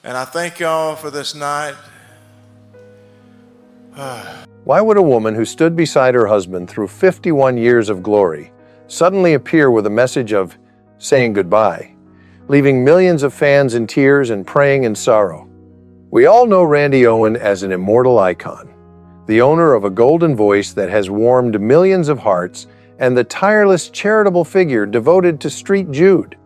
And I thank y'all for this night. Why would a woman who stood beside her husband through 51 years of glory suddenly appear with a message of saying goodbye, leaving millions of fans in tears and praying in sorrow? We all know Randy Owen as an immortal icon, the owner of a golden voice that has warmed millions of hearts and the tireless charitable figure devoted to Street Jude.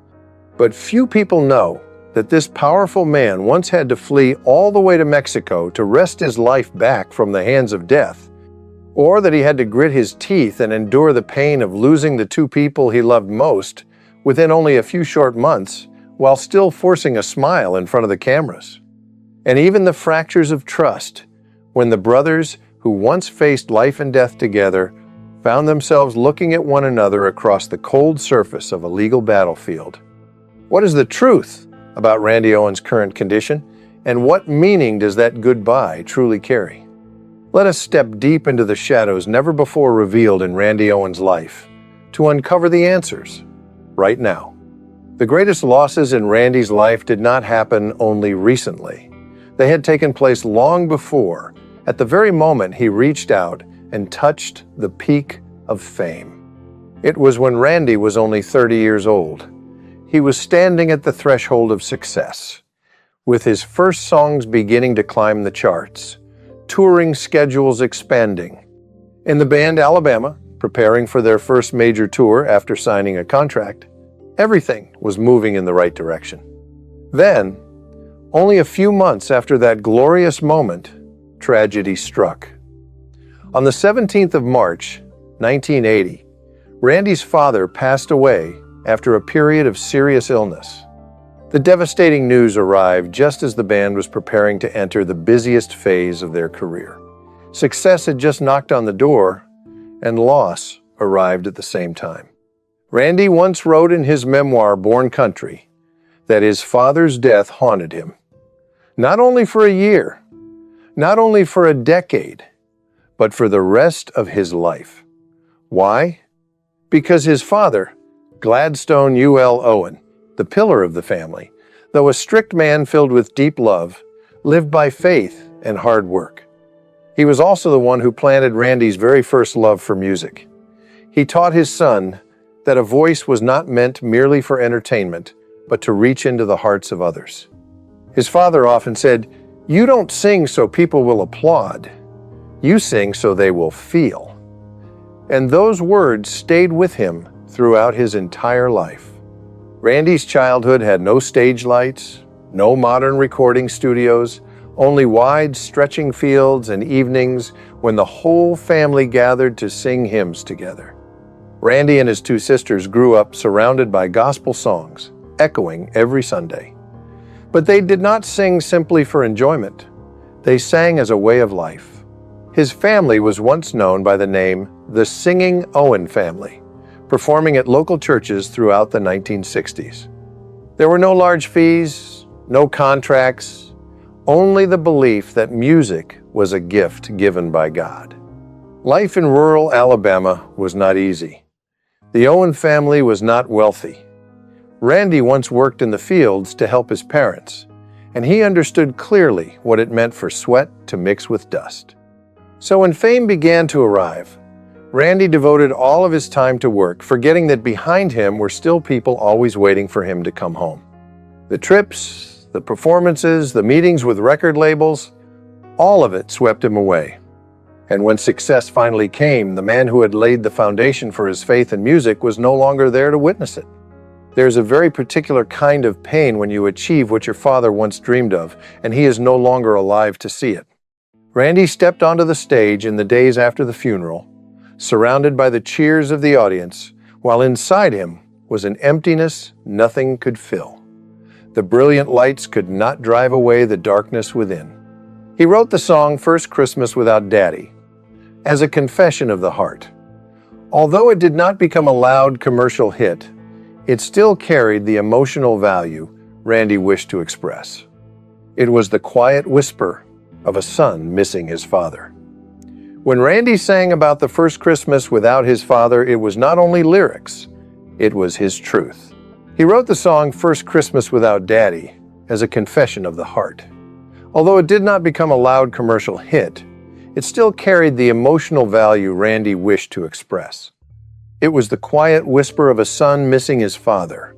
But few people know that this powerful man once had to flee all the way to Mexico to wrest his life back from the hands of death, or that he had to grit his teeth and endure the pain of losing the two people he loved most within only a few short months, while still forcing a smile in front of the cameras. And even the fractures of trust, when the brothers who once faced life and death together found themselves looking at one another across the cold surface of a legal battlefield. What is the truth about Randy Owen's current condition, and what meaning does that goodbye truly carry? Let us step deep into the shadows never before revealed in Randy Owen's life to uncover the answers right now. The greatest losses in Randy's life did not happen only recently. They had taken place long before, at the very moment he reached out and touched the peak of fame. It was when Randy was only 30 years old. He was standing at the threshold of success, with his first songs beginning to climb the charts, touring schedules expanding. In the band Alabama, preparing for their first major tour after signing a contract, everything was moving in the right direction. Then, only a few months after that glorious moment, tragedy struck. On the 17th of March, 1980, Randy's father passed away after a period of serious illness. The devastating news arrived just as the band was preparing to enter the busiest phase of their career. Success had just knocked on the door, and loss arrived at the same time. Randy once wrote in his memoir, Born Country, that his father's death haunted him. Not only for a year, not only for a decade, but for the rest of his life. Why? Because his father, Gladstone U.L. Owen, the pillar of the family, though a strict man filled with deep love, lived by faith and hard work. He was also the one who planted Randy's very first love for music. He taught his son that a voice was not meant merely for entertainment, but to reach into the hearts of others. His father often said, "You don't sing so people will applaud. You sing so they will feel." And those words stayed with him throughout his entire life. Randy's childhood had no stage lights, no modern recording studios, only wide, stretching fields and evenings when the whole family gathered to sing hymns together. Randy and his two sisters grew up surrounded by gospel songs, echoing every Sunday. But they did not sing simply for enjoyment. They sang as a way of life. His family was once known by the name the Singing Owen family, performing at local churches throughout the 1960s. There were no large fees, no contracts, only the belief that music was a gift given by God. Life in rural Alabama was not easy. The Owen family was not wealthy. Randy once worked in the fields to help his parents, and he understood clearly what it meant for sweat to mix with dust. So when fame began to arrive, Randy devoted all of his time to work, forgetting that behind him were still people always waiting for him to come home. The trips, the performances, the meetings with record labels, all of it swept him away. And when success finally came, the man who had laid the foundation for his faith in music was no longer there to witness it. There's a very particular kind of pain when you achieve what your father once dreamed of, and he is no longer alive to see it. Randy stepped onto the stage in the days after the funeral, surrounded by the cheers of the audience, while inside him was an emptiness nothing could fill. The brilliant lights could not drive away the darkness within. He wrote the song First Christmas Without Daddy as a confession of the heart. Although it did not become a loud commercial hit, it still carried the emotional value Randy wished to express. It was the quiet whisper of a son missing his father. When Randy sang about the first Christmas without his father, it was not only lyrics, it was his truth. He wrote the song First Christmas Without Daddy as a confession of the heart. Although it did not become a loud commercial hit, it still carried the emotional value Randy wished to express. It was the quiet whisper of a son missing his father.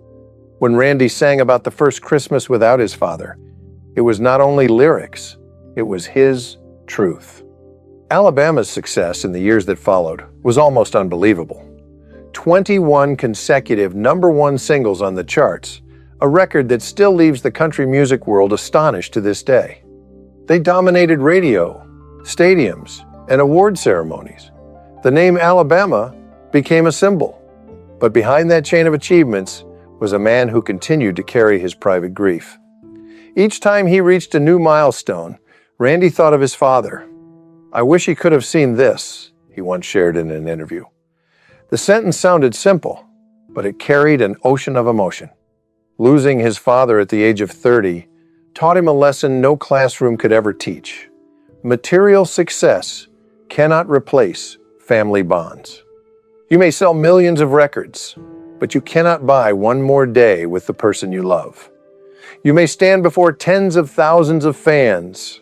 When Randy sang about the first Christmas without his father, it was not only lyrics, it was his truth. Alabama's success in the years that followed was almost unbelievable. 21 consecutive #1 singles on the charts, a record that still leaves the country music world astonished to this day. They dominated radio, stadiums, and award ceremonies. The name Alabama became a symbol. But behind that chain of achievements was a man who continued to carry his private grief. Each time he reached a new milestone, Randy thought of his father. "I wish he could have seen this," he once shared in an interview. The sentence sounded simple, but it carried an ocean of emotion. Losing his father at the age of 30 taught him a lesson no classroom could ever teach. Material success cannot replace family bonds. You may sell millions of records, but you cannot buy one more day with the person you love. You may stand before tens of thousands of fans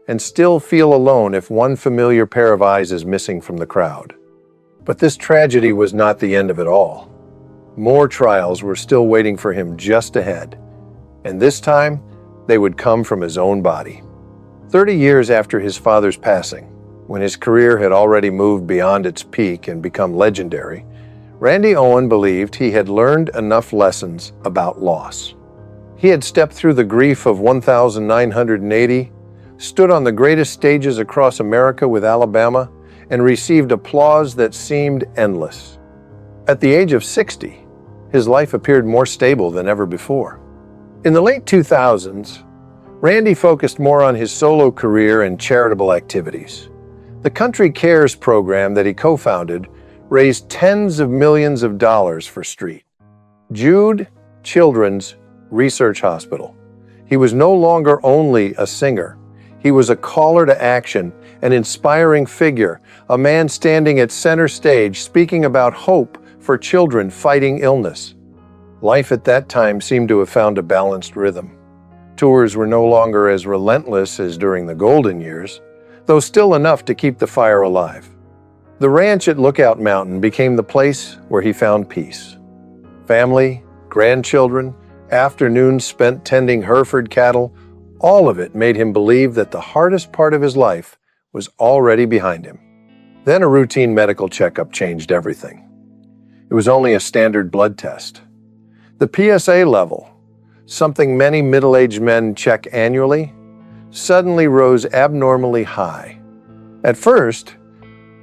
and still feel alone if one familiar pair of eyes is missing from the crowd. But this tragedy was not the end of it all. More trials were still waiting for him just ahead, and this time they would come from his own body. 30 years after his father's passing, when his career had already moved beyond its peak and become legendary, Randy Owen believed he had learned enough lessons about loss. He had stepped through the grief of 1,980, stood on the greatest stages across America with Alabama, and received applause that seemed endless. At the age of 60, his life appeared more stable than ever before. In the late 2000s, Randy focused more on his solo career and charitable activities. The Country Cares program that he co-founded raised tens of millions of dollars for St. Jude Children's Research Hospital. He was no longer only a singer. He was a caller to action, an inspiring figure, a man standing at center stage speaking about hope for children fighting illness. Life at that time seemed to have found a balanced rhythm. Tours were no longer as relentless as during the golden years, though still enough to keep the fire alive. The ranch at Lookout Mountain became the place where he found peace. Family, grandchildren, afternoons spent tending Hereford cattle, all of it made him believe that the hardest part of his life was already behind him. Then a routine medical checkup changed everything. It was only a standard blood test. The PSA level, something many middle-aged men check annually, suddenly rose abnormally high. At first,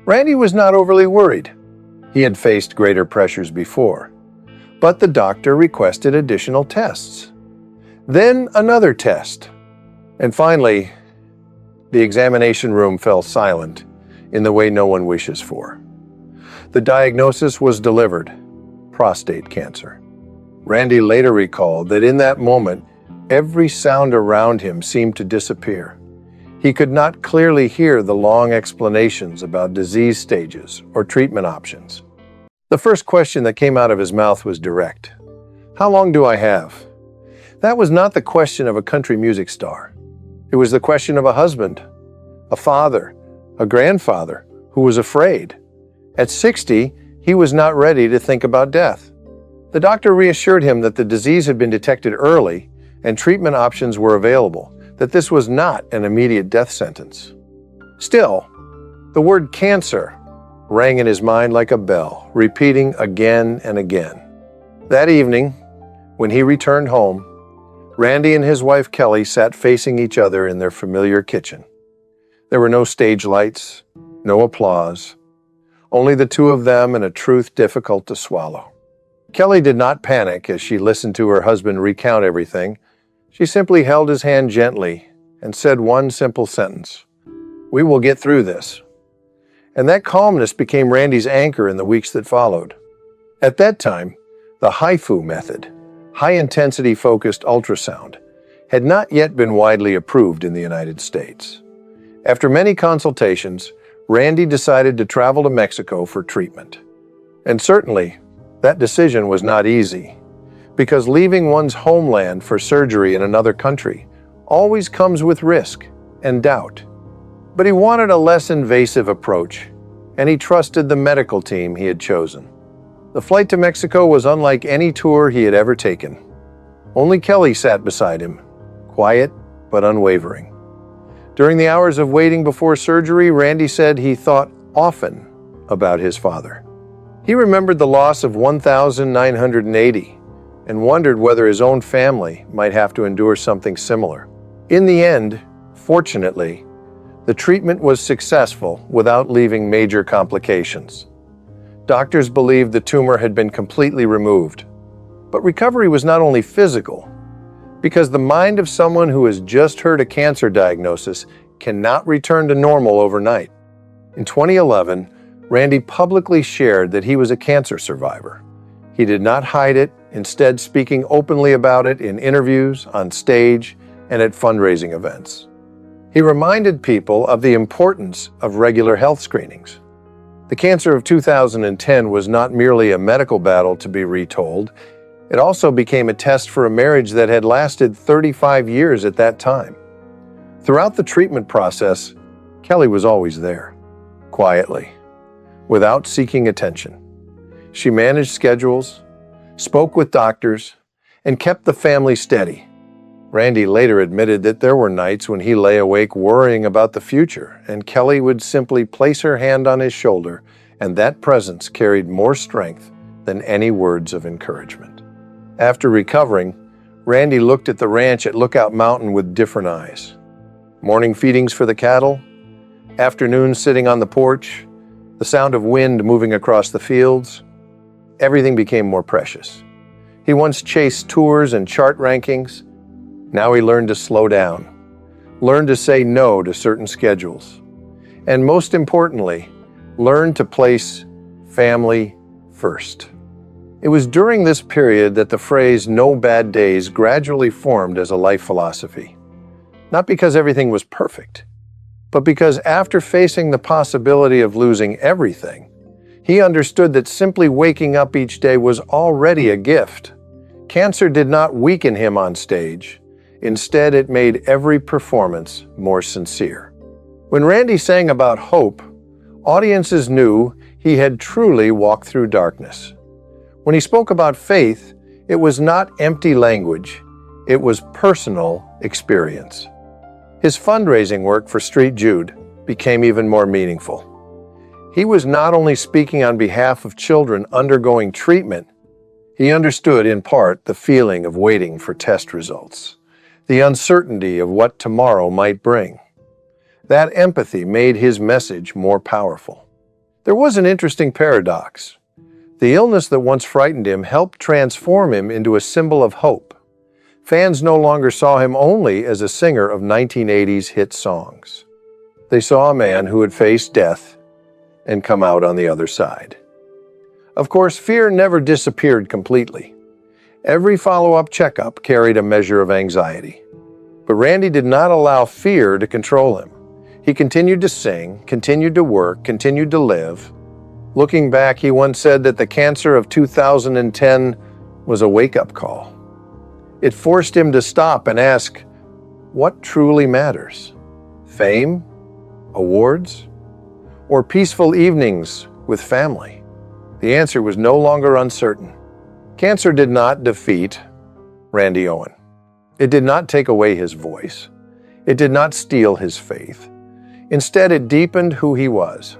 Randy was not overly worried. He had faced greater pressures before. But the doctor requested additional tests. Then another test. And finally, the examination room fell silent in the way no one wishes for. The diagnosis was delivered: prostate cancer. Randy later recalled that in that moment, every sound around him seemed to disappear. He could not clearly hear the long explanations about disease stages or treatment options. The first question that came out of his mouth was direct. "How long do I have?" That was not the question of a country music star. It was the question of a husband, a father, a grandfather who was afraid. At 60, he was not ready to think about death. The doctor reassured him that the disease had been detected early and treatment options were available, that this was not an immediate death sentence. Still, the word cancer rang in his mind like a bell, repeating again and again. That evening, when he returned home, Randy and his wife Kelly sat facing each other in their familiar kitchen. There were no stage lights, no applause, only the two of them and a truth difficult to swallow. Kelly did not panic as she listened to her husband recount everything. She simply held his hand gently and said one simple sentence: "We will get through this." And that calmness became Randy's anchor in the weeks that followed. At that time, the HIFU method, high-intensity focused ultrasound, had not yet been widely approved in the United States. After many consultations, Randy decided to travel to Mexico for treatment. And certainly, that decision was not easy. because leaving one's homeland for surgery in another country always comes with risk and doubt. But he wanted a less invasive approach, and he trusted the medical team he had chosen. The flight to Mexico was unlike any tour he had ever taken. Only Kelly sat beside him, quiet but unwavering. During the hours of waiting before surgery, Randy said he thought often about his father. He remembered the loss of 1,980 and wondered whether his own family might have to endure something similar. In the end, fortunately, the treatment was successful without leaving major complications. Doctors believed the tumor had been completely removed. But recovery was not only physical, because the mind of someone who has just heard a cancer diagnosis cannot return to normal overnight. In 2011, Randy publicly shared that he was a cancer survivor. He did not hide it, instead speaking openly about it in interviews, on stage, and at fundraising events. He reminded people of the importance of regular health screenings. The cancer of 2010 was not merely a medical battle to be retold, it also became a test for a marriage that had lasted 35 years at that time. Throughout the treatment process, Kelly was always there, quietly, without seeking attention. She managed schedules, spoke with doctors, and kept the family steady. Randy later admitted that there were nights when he lay awake worrying about the future, and Kelly would simply place her hand on his shoulder, and that presence carried more strength than any words of encouragement. After recovering, Randy looked at the ranch at Lookout Mountain with different eyes. Morning feedings for the cattle, afternoons sitting on the porch, the sound of wind moving across the fields. Everything became more precious. He once chased tours and chart rankings. Now he learned to slow down, learned to say no to certain schedules, and most importantly, learned to place family first. It was during this period that the phrase "no bad days" gradually formed as a life philosophy. Not because everything was perfect, but because after facing the possibility of losing everything, he understood that simply waking up each day was already a gift. Cancer did not weaken him on stage. Instead, it made every performance more sincere. When Randy sang about hope, audiences knew he had truly walked through darkness. When he spoke about faith, it was not empty language, it was personal experience. His fundraising work for Street Jude became even more meaningful. He was not only speaking on behalf of children undergoing treatment, he understood in part the feeling of waiting for test results, the uncertainty of what tomorrow might bring. That empathy made his message more powerful. There was an interesting paradox. The illness that once frightened him helped transform him into a symbol of hope. Fans no longer saw him only as a singer of 1980s hit songs. They saw a man who had faced death and come out on the other side. Of course, fear never disappeared completely. Every follow-up checkup carried a measure of anxiety. But Randy did not allow fear to control him. He continued to sing, continued to work, continued to live. Looking back, he once said that the cancer of 2010 was a wake-up call. It forced him to stop and ask, what truly matters? Fame? Awards? Or peaceful evenings with family? The answer was no longer uncertain. Cancer did not defeat Randy Owen. It did not take away his voice. It did not steal his faith. Instead, it deepened who he was.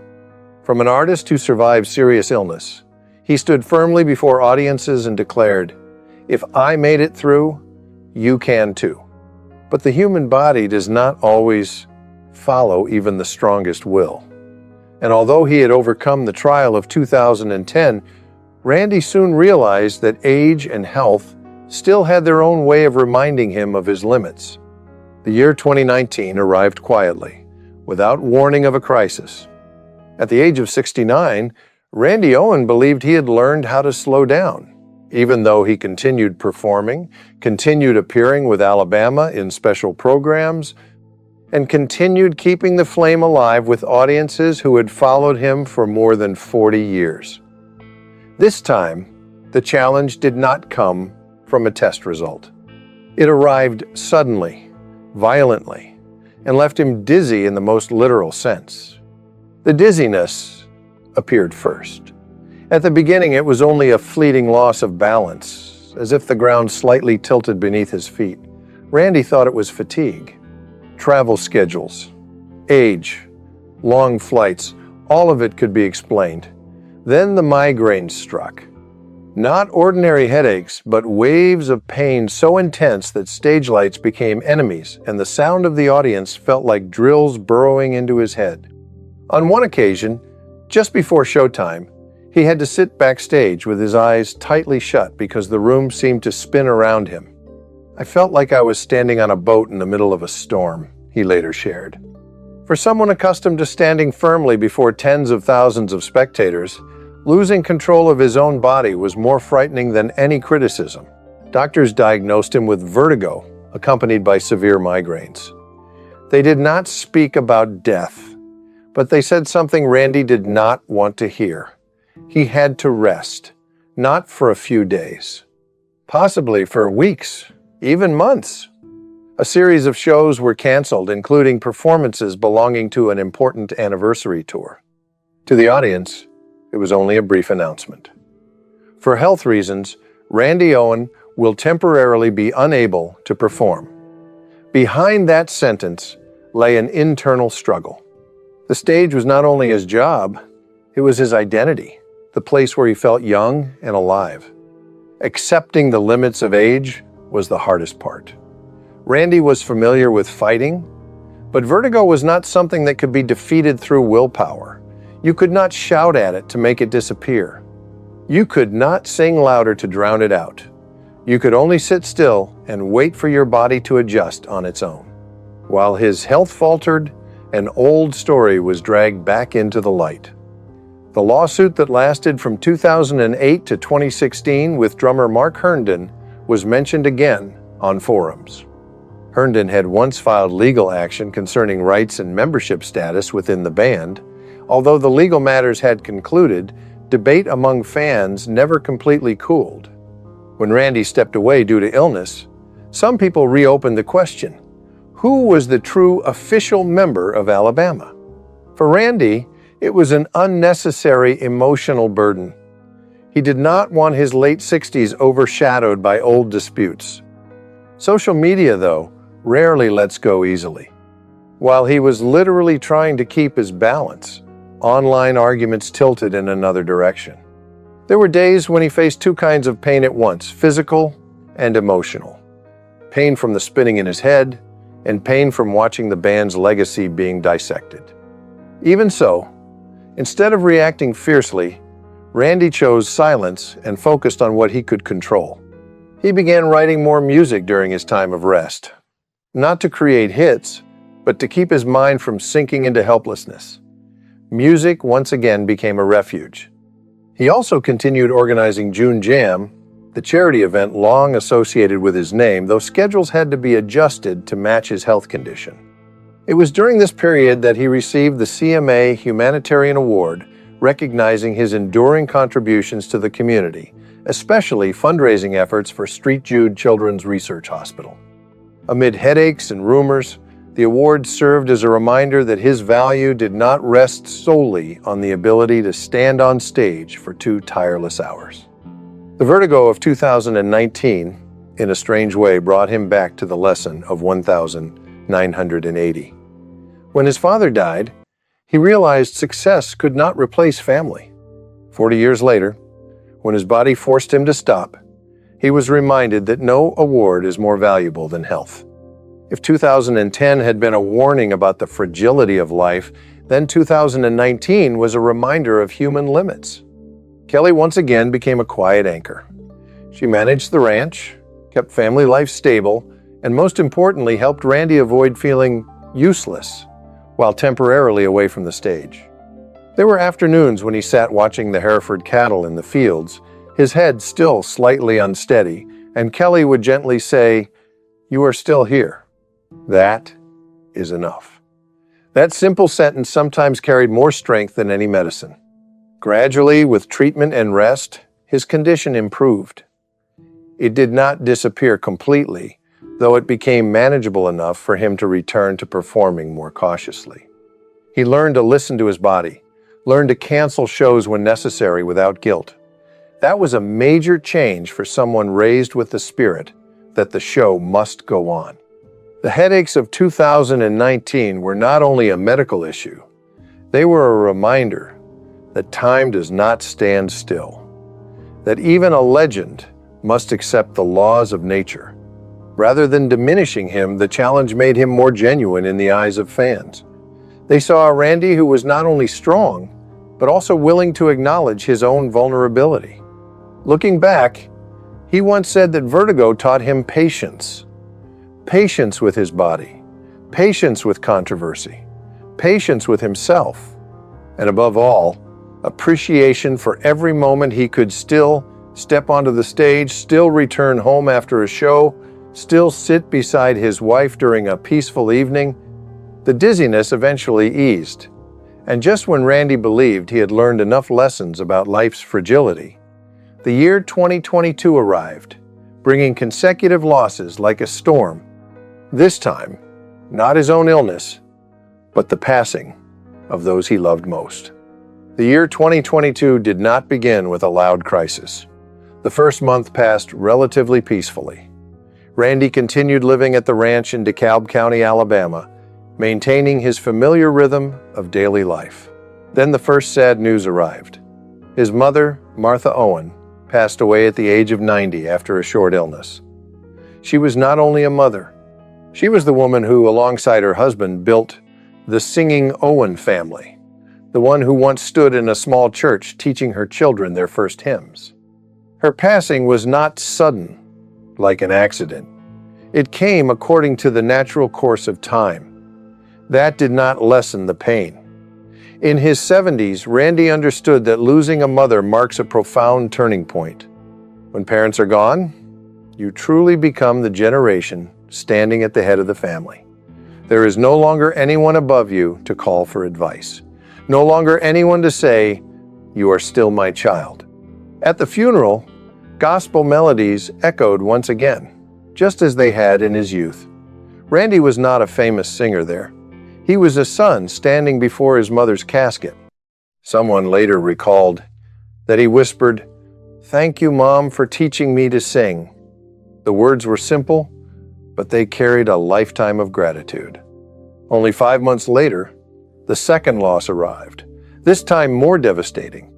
From an artist who survived serious illness, he stood firmly before audiences and declared, "If I made it through, you can too." But the human body does not always follow even the strongest will. And although he had overcome the trial of 2010, Randy soon realized that age and health still had their own way of reminding him of his limits. The year 2019 arrived quietly, without warning of a crisis. At the age of 69, Randy Owen believed he had learned how to slow down. Even though he continued performing, continued appearing with Alabama in special programs, and continued keeping the flame alive with audiences who had followed him for more than 40 years. This time, the challenge did not come from a test result. It arrived suddenly, violently, and left him dizzy in the most literal sense. The dizziness appeared first. At the beginning, it was only a fleeting loss of balance, as if the ground slightly tilted beneath his feet. Randy thought it was fatigue. Travel schedules, age, long flights, all of it could be explained. Then the migraines struck. Not ordinary headaches, but waves of pain so intense that stage lights became enemies, and the sound of the audience felt like drills burrowing into his head. On one occasion, just before showtime, he had to sit backstage with his eyes tightly shut because the room seemed to spin around him. "I felt like I was standing on a boat in the middle of a storm," he later shared. For someone accustomed to standing firmly before tens of thousands of spectators, losing control of his own body was more frightening than any criticism. Doctors diagnosed him with vertigo, accompanied by severe migraines. They did not speak about death, but they said something Randy did not want to hear. He had to rest, not for a few days, possibly for weeks, even months. A series of shows were canceled, including performances belonging to an important anniversary tour. To the audience, it was only a brief announcement. For health reasons, Randy Owen will temporarily be unable to perform. Behind that sentence lay an internal struggle. The stage was not only his job, it was his identity, the place where he felt young and alive. Accepting the limits of age was the hardest part. Randy was familiar with fighting, but vertigo was not something that could be defeated through willpower. You could not shout at it to make it disappear. You could not sing louder to drown it out. You could only sit still and wait for your body to adjust on its own. While his health faltered, an old story was dragged back into the light. The lawsuit that lasted from 2008 to 2016 with drummer Mark Herndon was mentioned again on forums. Herndon had once filed legal action concerning rights and membership status within the band. Although the legal matters had concluded, debate among fans never completely cooled. When Randy stepped away due to illness, some people reopened the question: who was the true official member of Alabama? For Randy, it was an unnecessary emotional burden. He did not want his late 60s overshadowed by old disputes. Social media, though, rarely lets go easily. While he was literally trying to keep his balance, online arguments tilted in another direction. There were days when he faced two kinds of pain at once, physical and emotional. Pain from the spinning in his head, and pain from watching the band's legacy being dissected. Even so, instead of reacting fiercely, Randy chose silence and focused on what he could control. He began writing more music during his time of rest, not to create hits, but to keep his mind from sinking into helplessness. Music once again became a refuge. He also continued organizing June Jam, the charity event long associated with his name, though schedules had to be adjusted to match his health condition. It was during this period that he received the CMA Humanitarian Award, recognizing his enduring contributions to the community, especially fundraising efforts for St. Jude Children's Research Hospital. Amid headaches and rumors, the award served as a reminder that his value did not rest solely on the ability to stand on stage for 2 tireless hours. The vertigo of 2019, in a strange way, brought him back to the lesson of 1980. When his father died, he realized success could not replace family. 40 years later, when his body forced him to stop, he was reminded that no award is more valuable than health. If 2010 had been a warning about the fragility of life, then 2019 was a reminder of human limits. Kelly once again became a quiet anchor. She managed the ranch, kept family life stable, and most importantly, helped Randy avoid feeling useless while temporarily away from the stage. There were afternoons when he sat watching the Hereford cattle in the fields, his head still slightly unsteady, and Kelly would gently say, "You are still here. That is enough." That simple sentence sometimes carried more strength than any medicine. Gradually, with treatment and rest, his condition improved. It did not disappear completely, though it became manageable enough for him to return to performing more cautiously. He learned to listen to his body, learned to cancel shows when necessary without guilt. That was a major change for someone raised with the spirit that the show must go on. The headaches of 2019 were not only a medical issue, they were a reminder that time does not stand still, that even a legend must accept the laws of nature. Rather than diminishing him, the challenge made him more genuine in the eyes of fans. They saw a Randy who was not only strong, but also willing to acknowledge his own vulnerability. Looking back, he once said that Vertigo taught him patience. Patience with his body, patience with controversy, patience with himself, and above all, appreciation for every moment he could still step onto the stage, still return home after a show, still sit beside his wife during a peaceful evening. The dizziness eventually eased, and just when Randy believed he had learned enough lessons about life's fragility, the year 2022 arrived, bringing consecutive losses like a storm. This time, not his own illness, but the passing of those he loved most. The year 2022 did not begin with a loud crisis. The first month passed relatively peacefully. Randy continued living at the ranch in DeKalb County, Alabama, maintaining his familiar rhythm of daily life. Then the first sad news arrived. His mother, Martha Owen, passed away at the age of 90 after a short illness. She was not only a mother, she was the woman who, alongside her husband, built the singing Owen family, the one who once stood in a small church teaching her children their first hymns. Her passing was not sudden, like an accident. It came according to the natural course of time. That did not lessen the pain. In his 70s, Randy understood that losing a mother marks a profound turning point. When parents are gone, you truly become the generation standing at the head of the family. There is no longer anyone above you to call for advice. No longer anyone to say, "You are still my child." At the funeral, gospel melodies echoed once again, just as they had in his youth. Randy was not a famous singer there. He was a son standing before his mother's casket. Someone later recalled that he whispered, "Thank you, Mom, for teaching me to sing." The words were simple, but they carried a lifetime of gratitude. Only 5 months later, the second loss arrived, this time more devastating.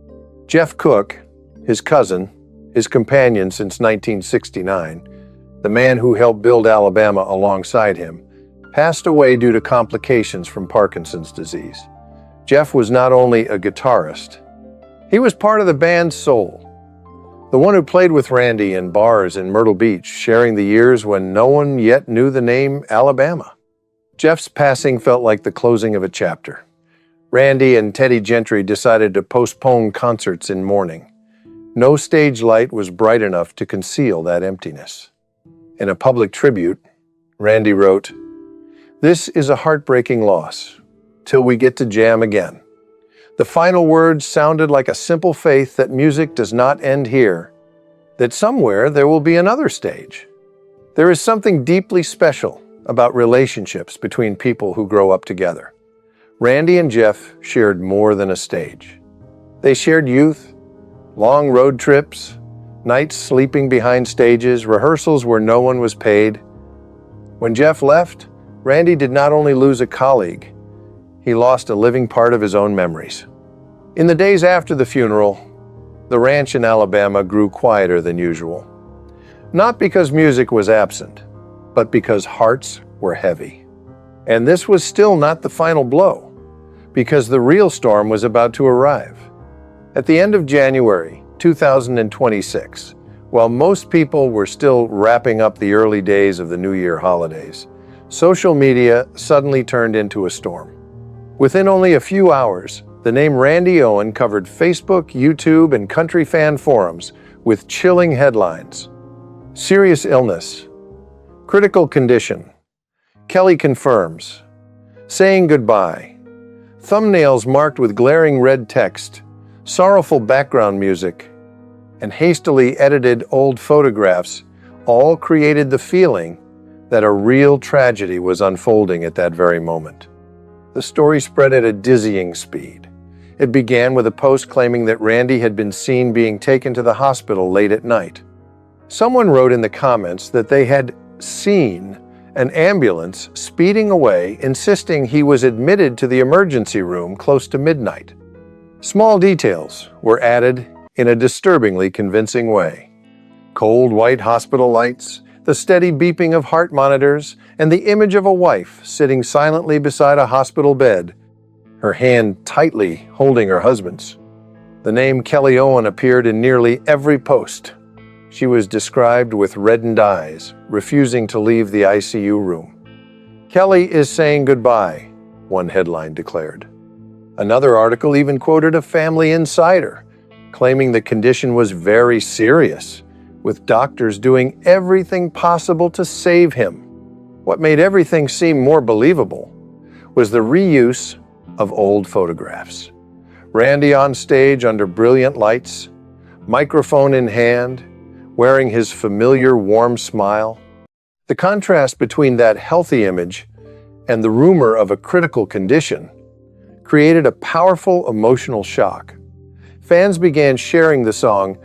Jeff Cook, his cousin, his companion since 1969, the man who helped build Alabama alongside him, passed away due to complications from Parkinson's disease. Jeff was not only a guitarist, he was part of the band's soul. The one who played with Randy in bars in Myrtle Beach, sharing the years when no one yet knew the name Alabama. Jeff's passing felt like the closing of a chapter. Randy and Teddy Gentry decided to postpone concerts in mourning. No stage light was bright enough to conceal that emptiness. In a public tribute, Randy wrote, "This is a heartbreaking loss, till we get to jam again." The final words sounded like a simple faith that music does not end here, that somewhere there will be another stage. There is something deeply special about relationships between people who grow up together. Randy and Jeff shared more than a stage. They shared youth, long road trips, nights sleeping behind stages, rehearsals where no one was paid. When Jeff left, Randy did not only lose a colleague, he lost a living part of his own memories. In the days after the funeral, the ranch in Alabama grew quieter than usual. Not because music was absent, but because hearts were heavy. And this was still not the final blow, because the real storm was about to arrive. At the end of January 2026, while most people were still wrapping up the early days of the New Year holidays, social media suddenly turned into a storm. Within only a few hours, the name Randy Owen covered Facebook, YouTube, and country fan forums with chilling headlines. Serious illness. Critical condition. Kelly confirms. Saying goodbye. Thumbnails marked with glaring red text, sorrowful background music, and hastily edited old photographs all created the feeling that a real tragedy was unfolding at that very moment. The story spread at a dizzying speed. It began with a post claiming that Randy had been seen being taken to the hospital late at night. Someone wrote in the comments that they had seen an ambulance speeding away, insisting he was admitted to the emergency room close to midnight. Small details were added in a disturbingly convincing way. Cold white hospital lights, the steady beeping of heart monitors, and the image of a wife sitting silently beside a hospital bed, her hand tightly holding her husband's. The name Kelly Owen appeared in nearly every post. She was described with reddened eyes, refusing to leave the ICU room. "Kelly is saying goodbye," one headline declared. Another article even quoted a family insider, claiming the condition was very serious, with doctors doing everything possible to save him. What made everything seem more believable was the reuse of old photographs. Randy on stage under brilliant lights, microphone in hand, wearing his familiar warm smile. The contrast between that healthy image and the rumor of a critical condition created a powerful emotional shock. Fans began sharing the song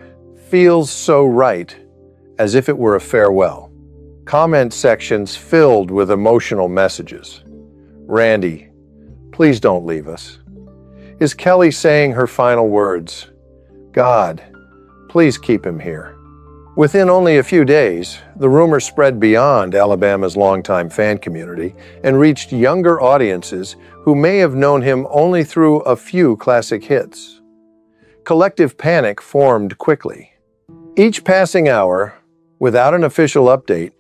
"Feels So Right" as if it were a farewell. Comment sections filled with emotional messages. "Randy, please don't leave us." Is Kelly saying her final words? "God, please keep him here." Within only a few days, the rumor spread beyond Alabama's longtime fan community and reached younger audiences who may have known him only through a few classic hits. Collective panic formed quickly. Each passing hour, without an official update,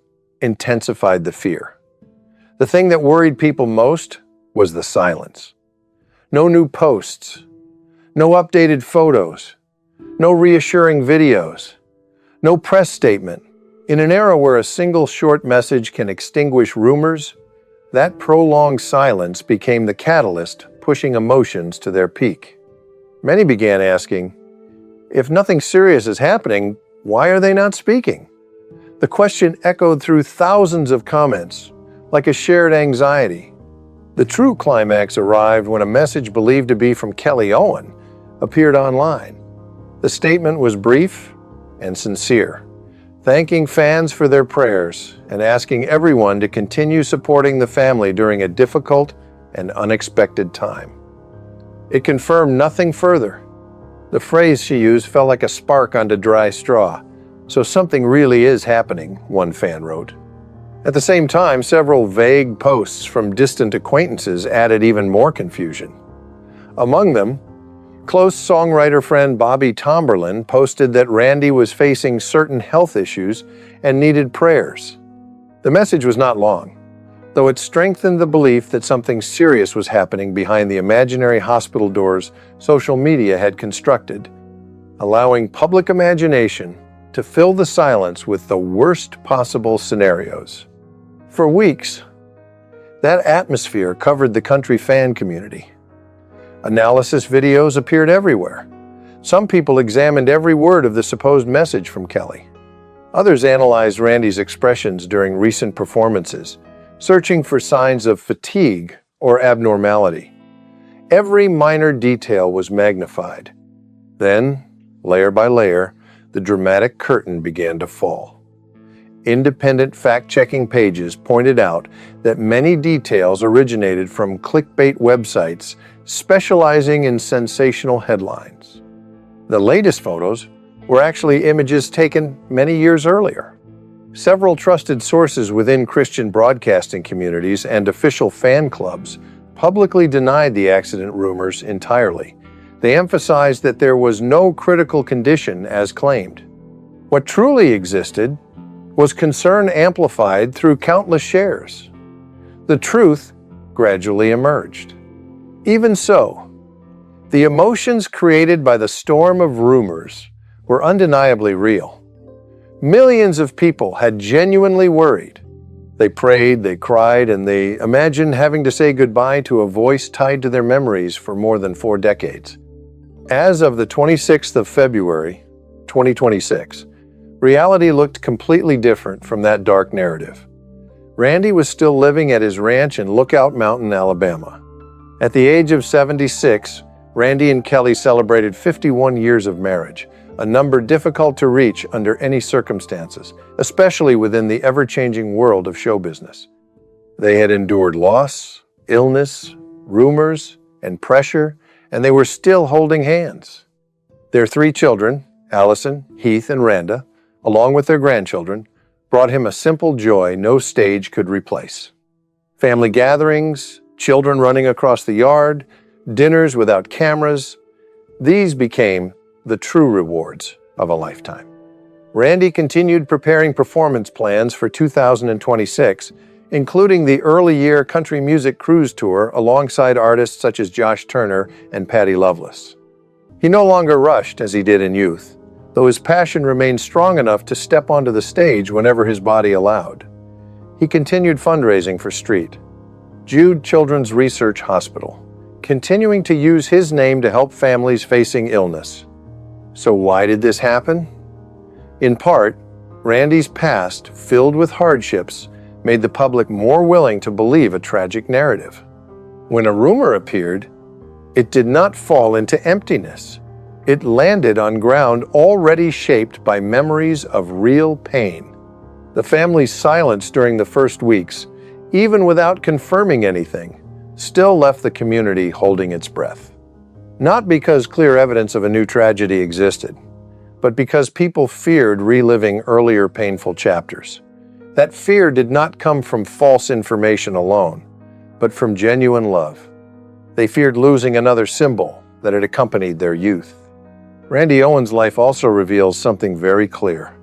intensified the fear. The thing that worried people most was the silence. No new posts, no updated photos, no reassuring videos, no press statement. In an era where a single short message can extinguish rumors, that prolonged silence became the catalyst pushing emotions to their peak. Many began asking, if nothing serious is happening, why are they not speaking? The question echoed through thousands of comments, like a shared anxiety. The true climax arrived when a message believed to be from Kelly Owen appeared online. The statement was brief and sincere, thanking fans for their prayers and asking everyone to continue supporting the family during a difficult and unexpected time. It confirmed nothing further. The phrase she used felt like a spark onto dry straw. "So something really is happening," one fan wrote. At the same time, several vague posts from distant acquaintances added even more confusion. Among them, close songwriter friend Bobby Tomberlin posted that Randy was facing certain health issues and needed prayers. The message was not long, though it strengthened the belief that something serious was happening behind the imaginary hospital doors social media had constructed, allowing public imagination to fill the silence with the worst possible scenarios. For weeks, that atmosphere covered the country fan community. Analysis videos appeared everywhere. Some people examined every word of the supposed message from Kelly. Others analyzed Randy's expressions during recent performances, searching for signs of fatigue or abnormality. Every minor detail was magnified. Then, layer by layer, the dramatic curtain began to fall. Independent fact-checking pages pointed out that many details originated from clickbait websites specializing in sensational headlines. The latest photos were actually images taken many years earlier. Several trusted sources within Christian broadcasting communities and official fan clubs publicly denied the accident rumors entirely. They emphasized that there was no critical condition as claimed. What truly existed was concern amplified through countless shares. The truth gradually emerged. Even so, the emotions created by the storm of rumors were undeniably real. Millions of people had genuinely worried. They prayed, they cried, and they imagined having to say goodbye to a voice tied to their memories for more than 4 decades. As of the 26th of February, 2026, Reality looked completely different from that dark narrative. Randy was still living at his ranch in Lookout Mountain, Alabama. At the age of 76, Randy and Kelly celebrated 51 years of marriage, a number difficult to reach under any circumstances, especially within the ever-changing world of show business. They had endured loss, illness, rumors, and pressure, and they were still holding hands. Their 3 children, Allison, Heath, and Randa, along with their grandchildren, brought him a simple joy no stage could replace. Family gatherings, children running across the yard, dinners without cameras, these became the true rewards of a lifetime. Randy continued preparing performance plans for 2026, including the early year country music cruise tour alongside artists such as Josh Turner and Patty Loveless. He no longer rushed as he did in youth, though his passion remained strong enough to step onto the stage whenever his body allowed. He continued fundraising for Street, Jude Children's Research Hospital, continuing to use his name to help families facing illness. So why did this happen? In part, Randy's past, filled with hardships, made the public more willing to believe a tragic narrative. When a rumor appeared, it did not fall into emptiness. It landed on ground already shaped by memories of real pain. The family's silence during the first weeks, even without confirming anything, still left the community holding its breath. Not because clear evidence of a new tragedy existed, but because people feared reliving earlier painful chapters. That fear did not come from false information alone, but from genuine love. They feared losing another symbol that had accompanied their youth. Randy Owen's life also reveals something very clear.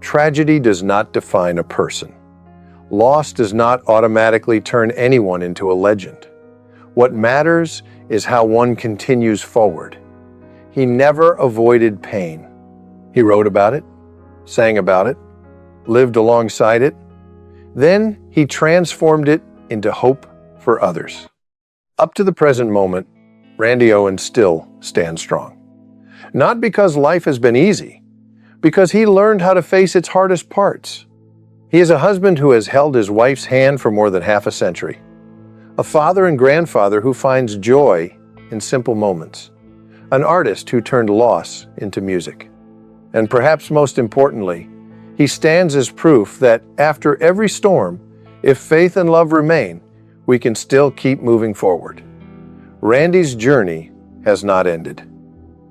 Tragedy does not define a person. Loss does not automatically turn anyone into a legend. What matters is how one continues forward. He never avoided pain. He wrote about it, sang about it, lived alongside it. Then he transformed it into hope for others. Up to the present moment, Randy Owen still stands strong. Not because life has been easy, because he learned how to face its hardest parts. He is a husband who has held his wife's hand for more than half a century, a father and grandfather who finds joy in simple moments, an artist who turned loss into music. And perhaps most importantly, he stands as proof that after every storm, if faith and love remain, we can still keep moving forward. Randy's journey has not ended.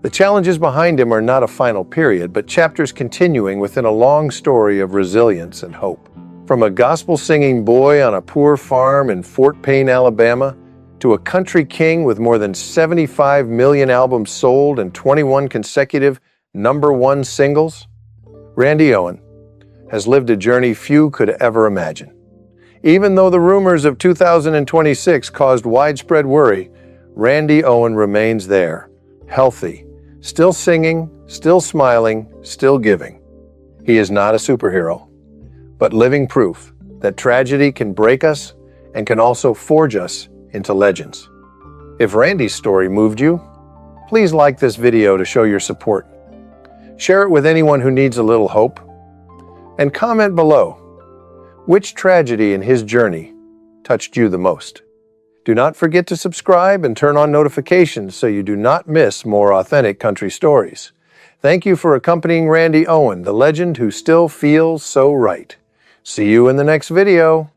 The challenges behind him are not a final period, but chapters continuing within a long story of resilience and hope. From a gospel-singing boy on a poor farm in Fort Payne, Alabama, to a country king with more than 75 million albums sold and 21 consecutive #1 singles, Randy Owen has lived a journey few could ever imagine. Even though the rumors of 2026 caused widespread worry, Randy Owen remains there, healthy, still singing, still smiling, still giving. He is not a superhero, but living proof that tragedy can break us and can also forge us into legends. If Randy's story moved you, please like this video to show your support. Share it with anyone who needs a little hope. And comment below, which tragedy in his journey touched you the most? Do not forget to subscribe and turn on notifications so you do not miss more authentic country stories. Thank you for accompanying Randy Owen, the legend who still feels so right. See you in the next video.